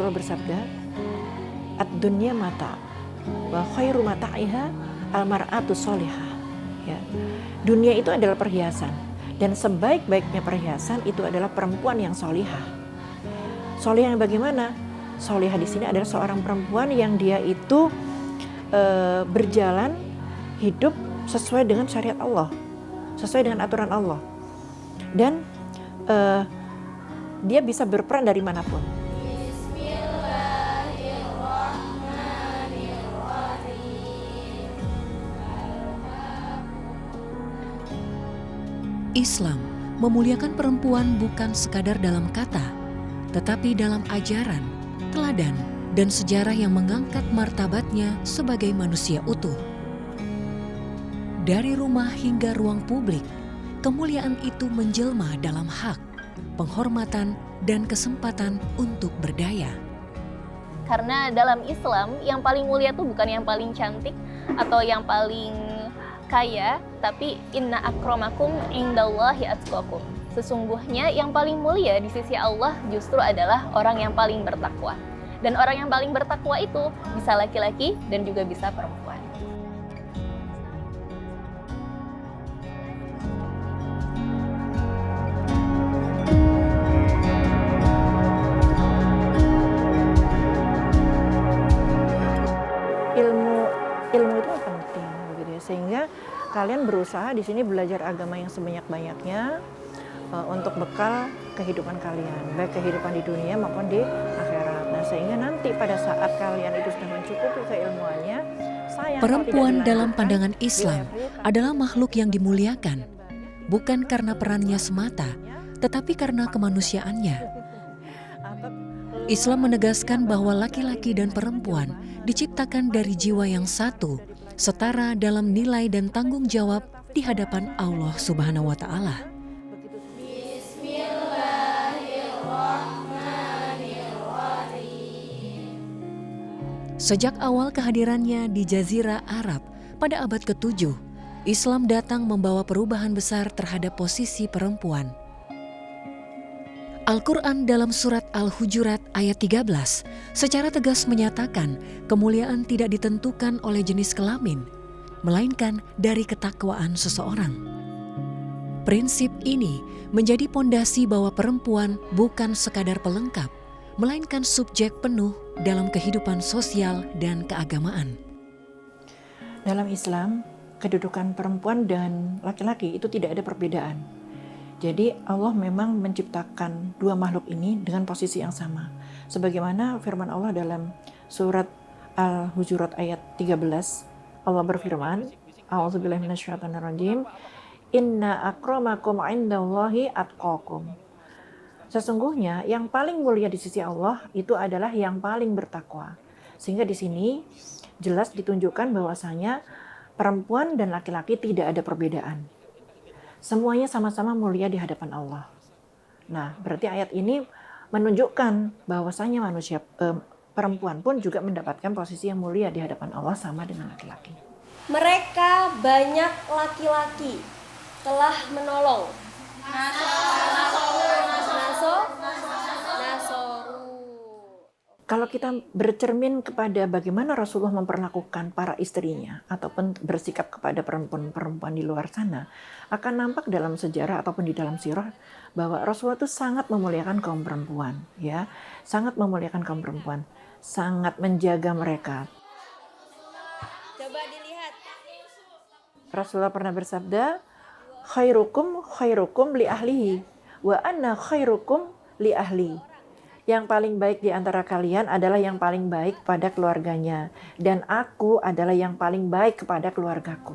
Rasulullah bersabda, ad-dunya mata wa khairu mata'iha al-mar'atu sholihah. Ya. Dunia itu adalah perhiasan, dan sebaik-baiknya perhiasan itu adalah perempuan yang sholihah. Sholihah yang bagaimana? Sholihah di sini adalah seorang perempuan yang dia itu berjalan hidup sesuai dengan syariat Allah, sesuai dengan aturan Allah, dan dia bisa berperan dari manapun. Islam memuliakan perempuan bukan sekadar dalam kata, tetapi dalam ajaran, teladan, dan sejarah yang mengangkat martabatnya sebagai manusia utuh. Dari rumah hingga ruang publik, kemuliaan itu menjelma dalam hak, penghormatan, dan kesempatan untuk berdaya. Karena dalam Islam yang paling mulia itu bukan yang paling cantik atau yang paling kaya, tapi inna akramakum indallahi atqakum. Sesungguhnya yang paling mulia di sisi Allah justru adalah orang yang paling bertakwa. Dan orang yang paling bertakwa itu bisa laki-laki dan juga bisa perempuan. Ilmu itu penting, begitu ya. Sehingga kalian berusaha di sini belajar agama yang sebanyak-banyaknya untuk bekal kehidupan kalian, baik kehidupan di dunia maupun di akhirat. Nah, sehingga nanti pada saat kalian itu sudah mencukupi keilmuannya, perempuan dalam pandangan Islam adalah makhluk yang dimuliakan, bukan karena perannya semata, tetapi karena kemanusiaannya. Islam menegaskan bahwa laki-laki dan perempuan diciptakan dari jiwa yang satu, setara dalam nilai dan tanggung jawab di hadapan Allah Subhanahu wa Ta'ala. Sejak awal kehadirannya di Jazirah Arab pada abad ke-7, Islam datang membawa perubahan besar terhadap posisi perempuan. Al-Quran dalam surat Al-Hujurat ayat 13 secara tegas menyatakan kemuliaan tidak ditentukan oleh jenis kelamin, melainkan dari ketakwaan seseorang. Prinsip ini menjadi pondasi bahwa perempuan bukan sekadar pelengkap, melainkan subjek penuh dalam kehidupan sosial dan keagamaan. Dalam Islam, kedudukan perempuan dan laki-laki itu tidak ada perbedaan. Jadi Allah memang menciptakan dua makhluk ini dengan posisi yang sama. Sebagaimana firman Allah dalam surat Al-Hujurat ayat 13, Allah berfirman, A'udzubillahi minasyaitonirrajim, Inna akramakum indallahi atqakum. Sesungguhnya yang paling mulia di sisi Allah itu adalah yang paling bertakwa. Sehingga di sini jelas ditunjukkan bahwasanya perempuan dan laki-laki tidak ada perbedaan. Semuanya sama-sama mulia di hadapan Allah. Nah, berarti ayat ini menunjukkan bahwasanya perempuan pun juga mendapatkan posisi yang mulia di hadapan Allah sama dengan laki-laki. Mereka banyak laki-laki telah menolong. Kalau kita bercermin kepada bagaimana Rasulullah memperlakukan para istrinya ataupun bersikap kepada perempuan-perempuan di luar sana, akan nampak dalam sejarah ataupun di dalam sirah bahwa Rasulullah itu sangat memuliakan kaum perempuan, ya, sangat memuliakan kaum perempuan, sangat menjaga mereka. Coba dilihat. Rasulullah pernah bersabda, khairukum li ahlihi wa anna khairukum li ahli. Yang paling baik di antara kalian adalah yang paling baik pada keluarganya, dan aku adalah yang paling baik kepada keluargaku.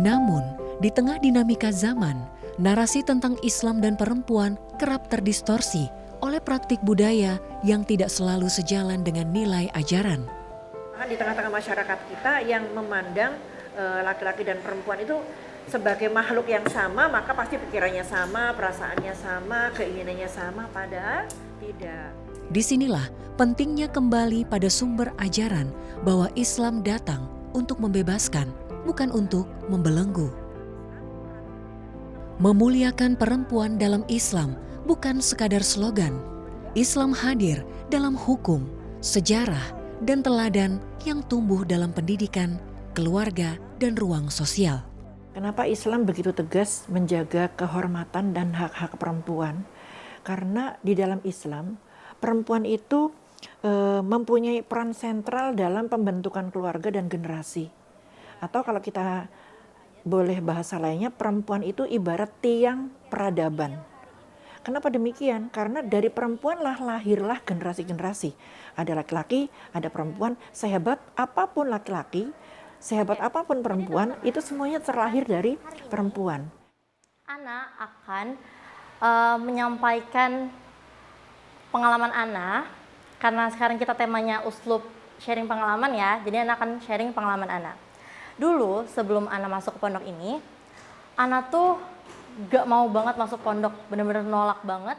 Namun, di tengah dinamika zaman, narasi tentang Islam dan perempuan kerap terdistorsi oleh praktik budaya yang tidak selalu sejalan dengan nilai ajaran. Di tengah-tengah masyarakat kita yang memandang laki-laki dan perempuan itu sebagai makhluk yang sama, maka pasti pikirannya sama, perasaannya sama, keinginannya sama, padahal tidak. Disinilah pentingnya kembali pada sumber ajaran bahwa Islam datang untuk membebaskan, bukan untuk membelenggu. Memuliakan perempuan dalam Islam bukan sekadar slogan. Islam hadir dalam hukum, sejarah, dan teladan yang tumbuh dalam pendidikan, keluarga, dan ruang sosial. Kenapa Islam begitu tegas menjaga kehormatan dan hak-hak perempuan? Karena di dalam Islam, perempuan itu mempunyai peran sentral dalam pembentukan keluarga dan generasi. Atau kalau kita boleh bahasa lainnya, perempuan itu ibarat tiang peradaban. Kenapa demikian? Karena dari perempuanlah lahirlah generasi-generasi. Ada laki-laki, ada perempuan, sehebat apapun laki-laki, sehebat apapun perempuan, itu semuanya terlahir dari perempuan. Ana akan menyampaikan pengalaman Ana, karena sekarang kita temanya uslub sharing pengalaman ya, jadi Ana akan sharing pengalaman Ana. Dulu sebelum Ana masuk ke pondok ini, Ana tuh gak mau banget masuk pondok, bener-bener nolak banget.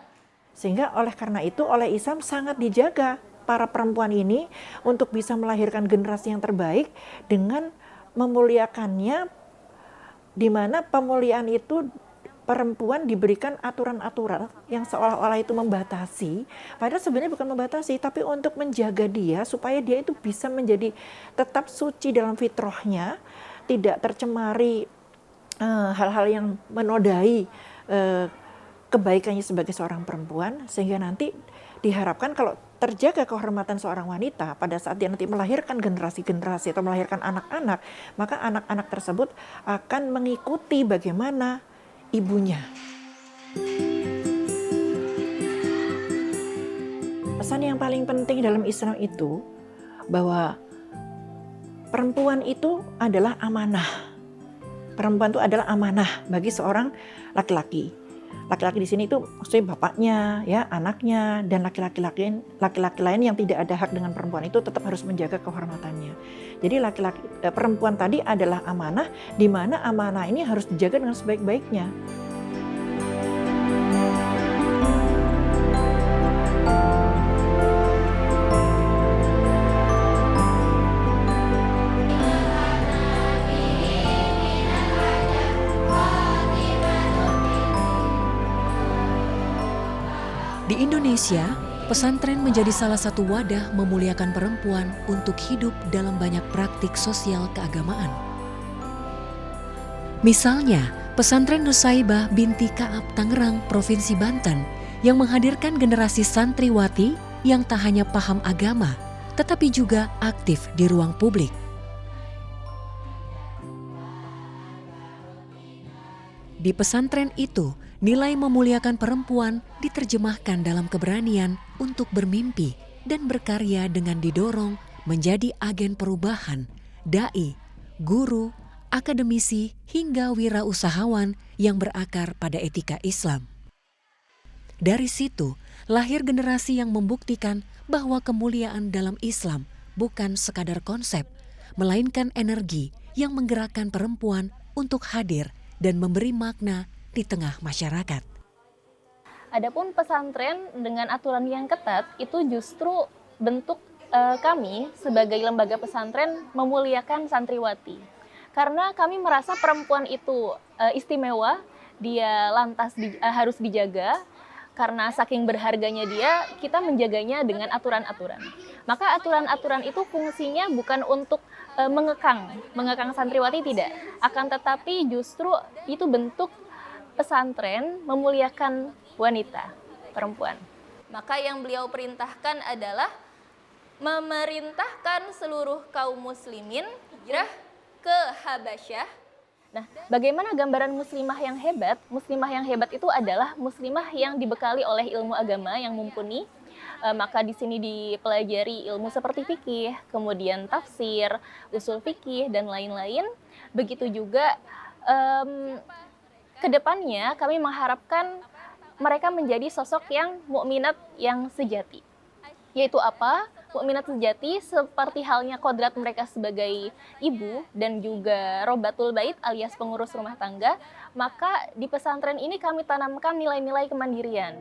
Sehingga oleh karena itu oleh Islam sangat dijaga para perempuan ini untuk bisa melahirkan generasi yang terbaik dengan memuliakannya, di mana pemuliaan itu perempuan diberikan aturan-aturan yang seolah-olah itu membatasi, padahal sebenarnya bukan membatasi, tapi untuk menjaga dia supaya dia itu bisa menjadi tetap suci dalam fitrahnya, tidak tercemari hal-hal yang menodai kebaikannya sebagai seorang perempuan, sehingga nanti diharapkan kalau terjaga kehormatan seorang wanita pada saat dia nanti melahirkan generasi-generasi atau melahirkan anak-anak, maka anak-anak tersebut akan mengikuti bagaimana ibunya. Pesan yang paling penting dalam Islam itu bahwa perempuan itu adalah amanah. Perempuan itu adalah amanah bagi seorang laki-laki. Laki-laki di sini itu maksudnya bapaknya, ya, anaknya, dan laki-laki lain yang tidak ada hak dengan perempuan itu tetap harus menjaga kehormatannya. Jadi perempuan tadi adalah amanah, di mana amanah ini harus dijaga dengan sebaik-baiknya. Di Indonesia, pesantren menjadi salah satu wadah memuliakan perempuan untuk hidup dalam banyak praktik sosial keagamaan. Misalnya, pesantren Nusaibah binti Ka'ab Tangerang, Provinsi Banten, yang menghadirkan generasi santriwati yang tak hanya paham agama, tetapi juga aktif di ruang publik. Di pesantren itu, nilai memuliakan perempuan diterjemahkan dalam keberanian untuk bermimpi dan berkarya dengan didorong menjadi agen perubahan, dai, guru, akademisi, hingga wirausahawan yang berakar pada etika Islam. Dari situ, lahir generasi yang membuktikan bahwa kemuliaan dalam Islam bukan sekadar konsep, melainkan energi yang menggerakkan perempuan untuk hadir dan memberi makna di tengah masyarakat. Adapun pesantren dengan aturan yang ketat itu justru bentuk kami sebagai lembaga pesantren memuliakan santriwati. Karena kami merasa perempuan itu istimewa, dia lantas harus dijaga. Karena saking berharganya dia, kita menjaganya dengan aturan-aturan. Maka aturan-aturan itu fungsinya bukan untuk mengekang santriwati, tidak. Akan tetapi justru itu bentuk pesantren memuliakan wanita, perempuan. Maka yang beliau perintahkan adalah memerintahkan seluruh kaum muslimin hijrah ke Habasyah. Nah, bagaimana gambaran muslimah yang hebat? Muslimah yang hebat itu adalah muslimah yang dibekali oleh ilmu agama yang mumpuni. Maka di sini dipelajari ilmu seperti fikih, kemudian tafsir, usul fikih, dan lain-lain. Begitu juga kedepannya kami mengharapkan mereka menjadi sosok yang mukminat yang sejati. Yaitu apa? Mukminat sejati seperti halnya kodrat mereka sebagai ibu dan juga robatul bait alias pengurus rumah tangga, maka di pesantren ini kami tanamkan nilai-nilai kemandirian.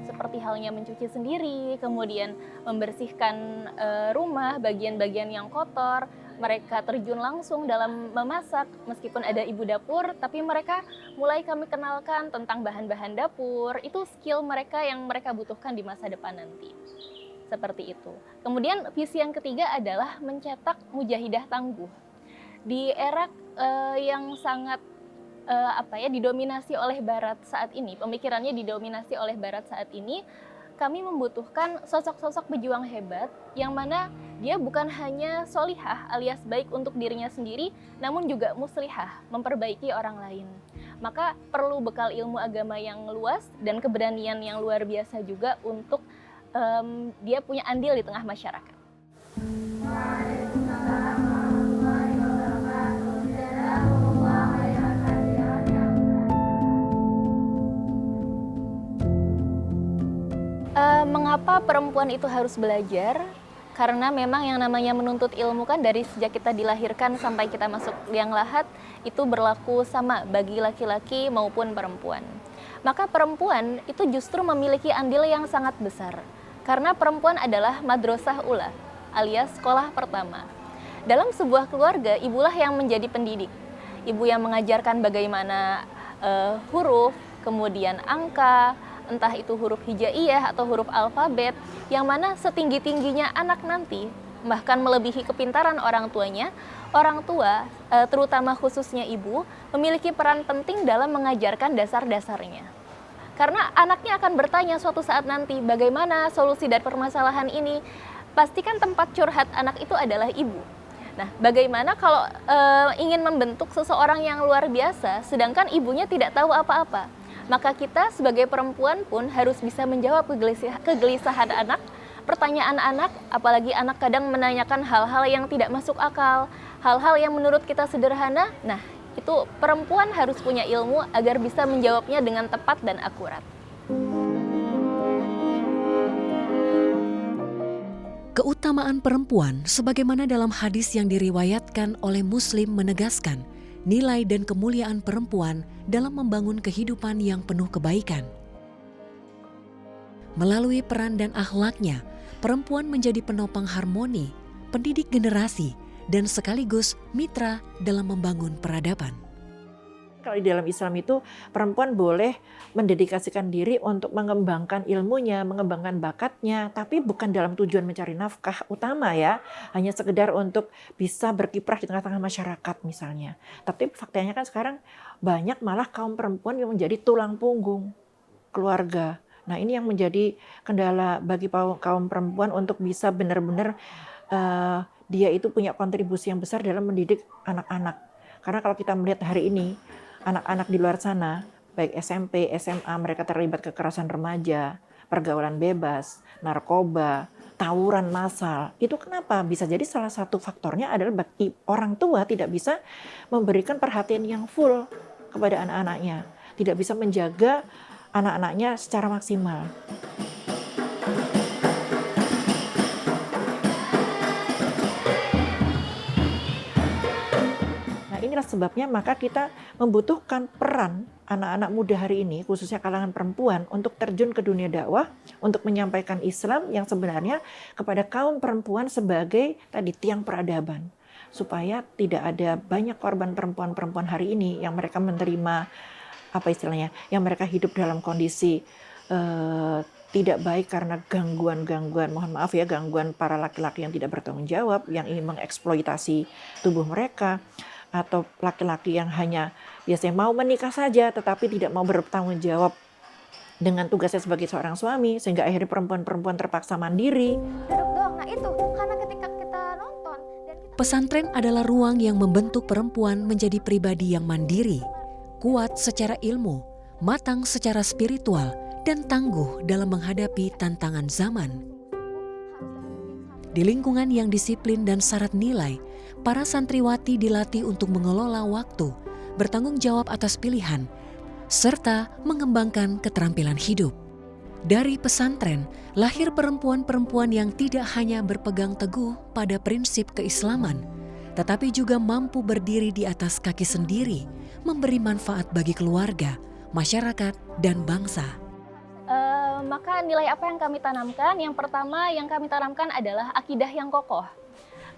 Seperti halnya mencuci sendiri, kemudian membersihkan rumah, bagian-bagian yang kotor, mereka terjun langsung dalam memasak, meskipun ada ibu dapur, tapi mereka mulai kami kenalkan tentang bahan-bahan dapur, itu skill mereka yang mereka butuhkan di masa depan nanti. Seperti itu. Kemudian visi yang ketiga adalah mencetak mujahidah tangguh. Di era yang sangat didominasi oleh Barat saat ini, pemikirannya didominasi oleh Barat saat ini, kami membutuhkan sosok-sosok pejuang hebat yang mana dia bukan hanya solihah alias baik untuk dirinya sendiri, namun juga muslihah, memperbaiki orang lain. Maka perlu bekal ilmu agama yang luas dan keberanian yang luar biasa juga untuk dia punya andil di tengah masyarakat. Mengapa perempuan itu harus belajar? Karena memang yang namanya menuntut ilmu kan dari sejak kita dilahirkan sampai kita masuk liang lahat itu berlaku sama bagi laki-laki maupun perempuan. Maka perempuan itu justru memiliki andil yang sangat besar. Karena perempuan adalah madrasah ula alias sekolah pertama. Dalam sebuah keluarga, ibulah yang menjadi pendidik. Ibu yang mengajarkan bagaimana huruf, kemudian angka, entah itu huruf hijaiyah atau huruf alfabet, yang mana setinggi-tingginya anak nanti, bahkan melebihi kepintaran orang tuanya, orang tua, terutama khususnya ibu, memiliki peran penting dalam mengajarkan dasar-dasarnya. Karena anaknya akan bertanya suatu saat nanti, bagaimana solusi dari permasalahan ini? Pastikan tempat curhat anak itu adalah ibu. Nah, bagaimana kalau ingin membentuk seseorang yang luar biasa, sedangkan ibunya tidak tahu apa-apa? Maka kita sebagai perempuan pun harus bisa menjawab kegelisahan anak, pertanyaan anak, apalagi anak kadang menanyakan hal-hal yang tidak masuk akal, hal-hal yang menurut kita sederhana. Nah, itu perempuan harus punya ilmu agar bisa menjawabnya dengan tepat dan akurat. Keutamaan perempuan sebagaimana dalam hadis yang diriwayatkan oleh Muslim menegaskan nilai dan kemuliaan perempuan dalam membangun kehidupan yang penuh kebaikan. Melalui peran dan akhlaknya, perempuan menjadi penopang harmoni, pendidik generasi, dan sekaligus mitra dalam membangun peradaban. Kalau di dalam Islam itu perempuan boleh mendedikasikan diri untuk mengembangkan ilmunya, mengembangkan bakatnya, tapi bukan dalam tujuan mencari nafkah utama ya, hanya sekedar untuk bisa berkiprah di tengah-tengah masyarakat misalnya. Tapi faktanya kan sekarang banyak malah kaum perempuan yang menjadi tulang punggung keluarga. Nah, ini yang menjadi kendala bagi kaum perempuan untuk bisa benar-benar dia itu punya kontribusi yang besar dalam mendidik anak-anak. Karena kalau kita melihat hari ini, anak-anak di luar sana, baik SMP, SMA, mereka terlibat kekerasan remaja, pergaulan bebas, narkoba, tawuran massal. Itu kenapa? Bisa jadi salah satu faktornya adalah bagi orang tua tidak bisa memberikan perhatian yang full kepada anak-anaknya. Tidak bisa menjaga anak-anaknya secara maksimal. Inilah sebabnya maka kita membutuhkan peran anak-anak muda hari ini, khususnya kalangan perempuan, untuk terjun ke dunia dakwah, untuk menyampaikan Islam yang sebenarnya kepada kaum perempuan sebagai tadi tiang peradaban. Supaya tidak ada banyak korban perempuan-perempuan hari ini yang mereka menerima, yang mereka hidup dalam kondisi tidak baik karena gangguan-gangguan, gangguan para laki-laki yang tidak bertanggung jawab, yang ingin mengeksploitasi tubuh mereka, atau laki-laki yang hanya biasanya mau menikah saja tetapi tidak mau bertanggung jawab dengan tugasnya sebagai seorang suami, sehingga akhirnya perempuan-perempuan terpaksa mandiri. Duduk dong, nah itu karena ketika kita nonton dan kita... Pesantren adalah ruang yang membentuk perempuan menjadi pribadi yang mandiri, kuat secara ilmu, matang secara spiritual, dan tangguh dalam menghadapi tantangan zaman. Di lingkungan yang disiplin dan syarat nilai, para santriwati dilatih untuk mengelola waktu, bertanggung jawab atas pilihan, serta mengembangkan keterampilan hidup. Dari pesantren, lahir perempuan-perempuan yang tidak hanya berpegang teguh pada prinsip keislaman, tetapi juga mampu berdiri di atas kaki sendiri, memberi manfaat bagi keluarga, masyarakat, dan bangsa. Maka nilai apa yang kami tanamkan? Yang pertama yang kami tanamkan adalah akidah yang kokoh.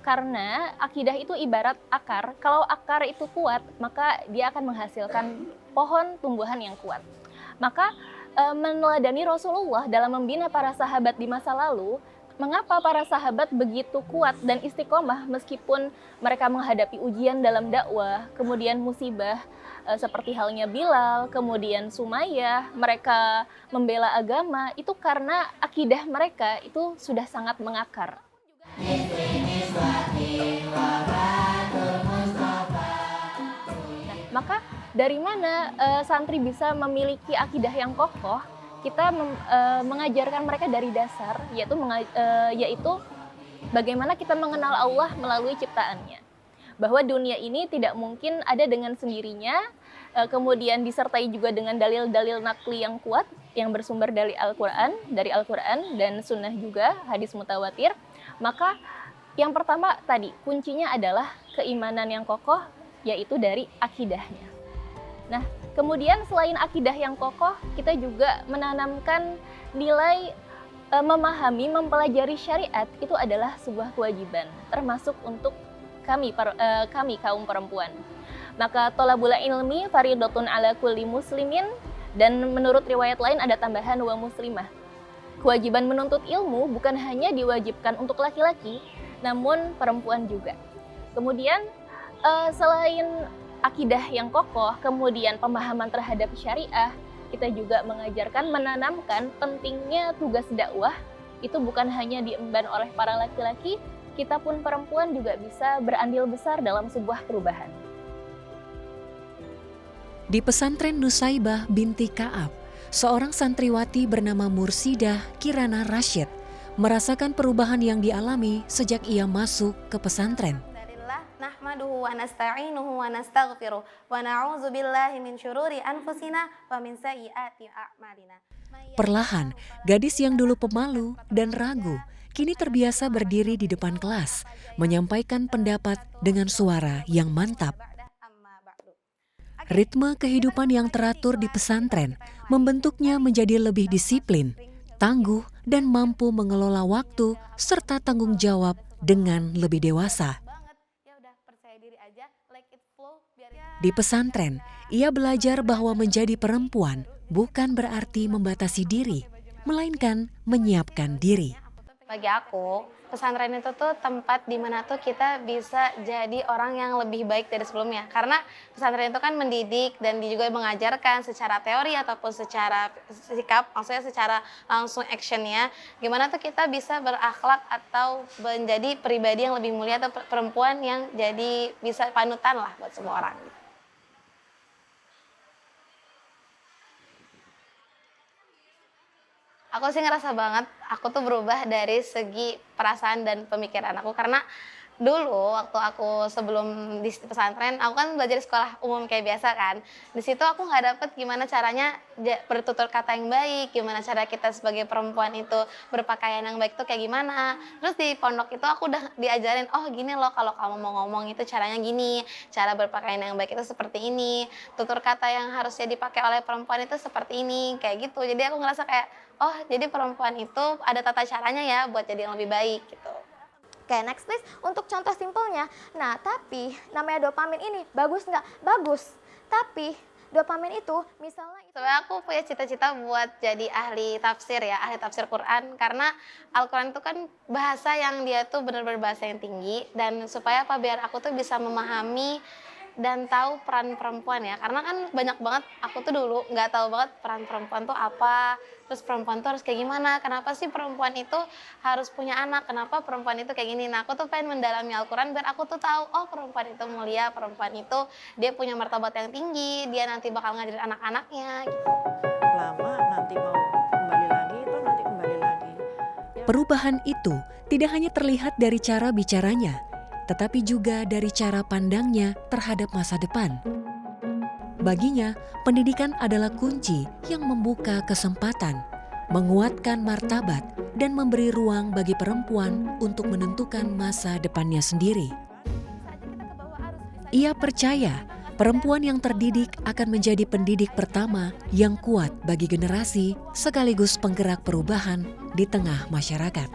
Karena akidah itu ibarat akar. Kalau akar itu kuat, maka dia akan menghasilkan pohon tumbuhan yang kuat. Maka meneladani Rasulullah dalam membina para sahabat di masa lalu, mengapa para sahabat begitu kuat dan istiqomah meskipun mereka menghadapi ujian dalam dakwah, kemudian musibah seperti halnya Bilal, kemudian Sumayyah, mereka membela agama, itu karena akidah mereka itu sudah sangat mengakar. Nah, maka dari mana santri bisa memiliki akidah yang kokoh? Kita mengajarkan mereka dari dasar, yaitu bagaimana kita mengenal Allah melalui ciptaannya. Bahwa dunia ini tidak mungkin ada dengan sendirinya, kemudian disertai juga dengan dalil-dalil nakli yang kuat, yang bersumber dari Al-Quran dan sunnah juga, hadis mutawatir. Maka yang pertama tadi, kuncinya adalah keimanan yang kokoh, yaitu dari akidahnya. Nah, kemudian selain akidah yang kokoh, kita juga menanamkan nilai memahami, mempelajari syariat itu adalah sebuah kewajiban, termasuk untuk kami kaum perempuan. Maka thalabul ilmi fardhatun ala kulli muslimin, dan menurut riwayat lain ada tambahan wa muslimah. Kewajiban menuntut ilmu bukan hanya diwajibkan untuk laki-laki, namun perempuan juga. Kemudian selain akidah yang kokoh, kemudian pemahaman terhadap syariah, kita juga menanamkan pentingnya tugas dakwah itu bukan hanya diemban oleh para laki-laki, kita pun perempuan juga bisa berandil besar dalam sebuah perubahan. Di pesantren Nusaibah binti Ka'ab, seorang santriwati bernama Mursidah Kirana Rashid merasakan perubahan yang dialami sejak ia masuk ke pesantren. Nahmaduhu wa nasta'inuhu wa nastaghfiruh wa na'udzu billahi min syururi anfusina wa min sayyiati a'malina. Perlahan, gadis yang dulu pemalu dan ragu kini terbiasa berdiri di depan kelas, menyampaikan pendapat dengan suara yang mantap. Ritme kehidupan yang teratur di pesantren membentuknya menjadi lebih disiplin, tangguh, dan mampu mengelola waktu serta tanggung jawab dengan lebih dewasa. Di pesantren, ia belajar bahwa menjadi perempuan bukan berarti membatasi diri, melainkan menyiapkan diri. Bagi aku, pesantren itu tuh tempat di mana tuh kita bisa jadi orang yang lebih baik dari sebelumnya. Karena pesantren itu kan mendidik dan juga mengajarkan secara teori ataupun secara sikap, maksudnya secara langsung actionnya. Gimana tuh kita bisa berakhlak atau menjadi pribadi yang lebih mulia atau perempuan yang jadi bisa panutan lah buat semua orang. Aku sih ngerasa banget, aku tuh berubah dari segi perasaan dan pemikiran aku. Karena dulu waktu aku sebelum di pesantren, aku kan belajar di sekolah umum kayak biasa kan. Di situ aku nggak dapet gimana caranya bertutur kata yang baik, gimana cara kita sebagai perempuan itu berpakaian yang baik tuh kayak gimana. Terus di pondok itu aku udah diajarin, oh gini loh kalau kamu mau ngomong itu caranya gini, cara berpakaian yang baik itu seperti ini, tutur kata yang harusnya dipakai oleh perempuan itu seperti ini, kayak gitu. Jadi aku ngerasa kayak, oh jadi perempuan itu ada tata caranya ya buat jadi yang lebih baik gitu. Oke, next please. Untuk contoh simpelnya, nah tapi namanya dopamin ini bagus nggak? Bagus. Tapi dopamin itu misalnya sebenarnya aku punya cita-cita buat jadi ahli tafsir ya, ahli tafsir Quran. Karena Al-Quran itu kan bahasa yang dia tuh benar-benar bahasa yang tinggi. Dan supaya apa, biar aku tuh bisa memahami dan tahu peran perempuan ya. Karena kan banyak banget, aku tuh dulu nggak tahu banget peran perempuan tuh apa. Terus perempuan tuh harus kayak gimana, kenapa sih perempuan itu harus punya anak, kenapa perempuan itu kayak gini. Nah aku tuh pengen mendalami Al-Quran biar aku tuh tahu, oh perempuan itu mulia, perempuan itu dia punya martabat yang tinggi, dia nanti bakal ngajarin anak-anaknya gitu. Lama nanti mau kembali lagi, itu nanti kembali lagi. Perubahan itu tidak hanya terlihat dari cara bicaranya, tetapi juga dari cara pandangnya terhadap masa depan. Baginya, pendidikan adalah kunci yang membuka kesempatan, menguatkan martabat, dan memberi ruang bagi perempuan untuk menentukan masa depannya sendiri. Ia percaya perempuan yang terdidik akan menjadi pendidik pertama yang kuat bagi generasi sekaligus penggerak perubahan di tengah masyarakat.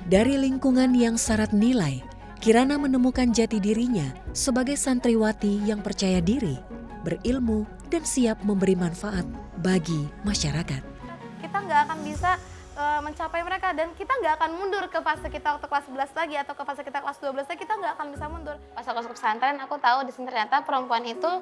Dari lingkungan yang syarat nilai, Kirana menemukan jati dirinya sebagai santriwati yang percaya diri, berilmu, dan siap memberi manfaat bagi masyarakat. Kita nggak akan bisa mencapai mereka, dan kita nggak akan mundur ke fase kita waktu kelas 11 lagi atau ke fase kita kelas 12 lagi, kita nggak akan bisa mundur. Pas aku masuk pesantren, aku tahu di sini ternyata perempuan itu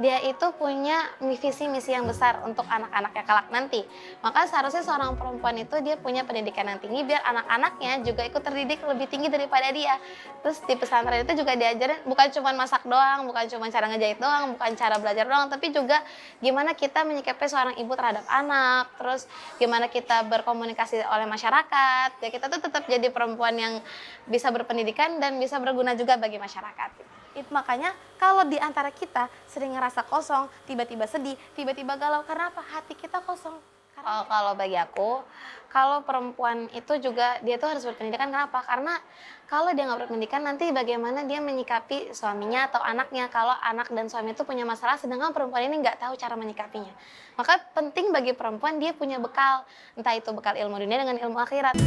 dia itu punya visi misi yang besar untuk anak-anaknya kelak nanti. Maka seharusnya seorang perempuan itu dia punya pendidikan yang tinggi biar anak-anaknya juga ikut terdidik lebih tinggi daripada dia. Terus di pesantren itu juga diajarin bukan cuma masak doang, bukan cuma cara ngejahit doang, bukan cara belajar doang, tapi juga gimana kita menyikapi seorang ibu terhadap anak, terus gimana kita berkomunikasi oleh masyarakat. Ya kita tuh tetap jadi perempuan yang bisa berpendidikan dan bisa berguna juga bagi masyarakat. Makanya kalau di antara kita sering ngerasa kosong, tiba-tiba sedih, tiba-tiba galau, karena apa? Hati kita kosong. Kalau bagi aku, kalau perempuan itu juga dia tuh harus berpendidikan. Kenapa? Karena kalau dia nggak berpendidikan, nanti bagaimana dia menyikapi suaminya atau anaknya kalau anak dan suami itu punya masalah, sedangkan perempuan ini nggak tahu cara menyikapinya. Maka penting bagi perempuan dia punya bekal, entah itu bekal ilmu dunia dengan ilmu akhirat.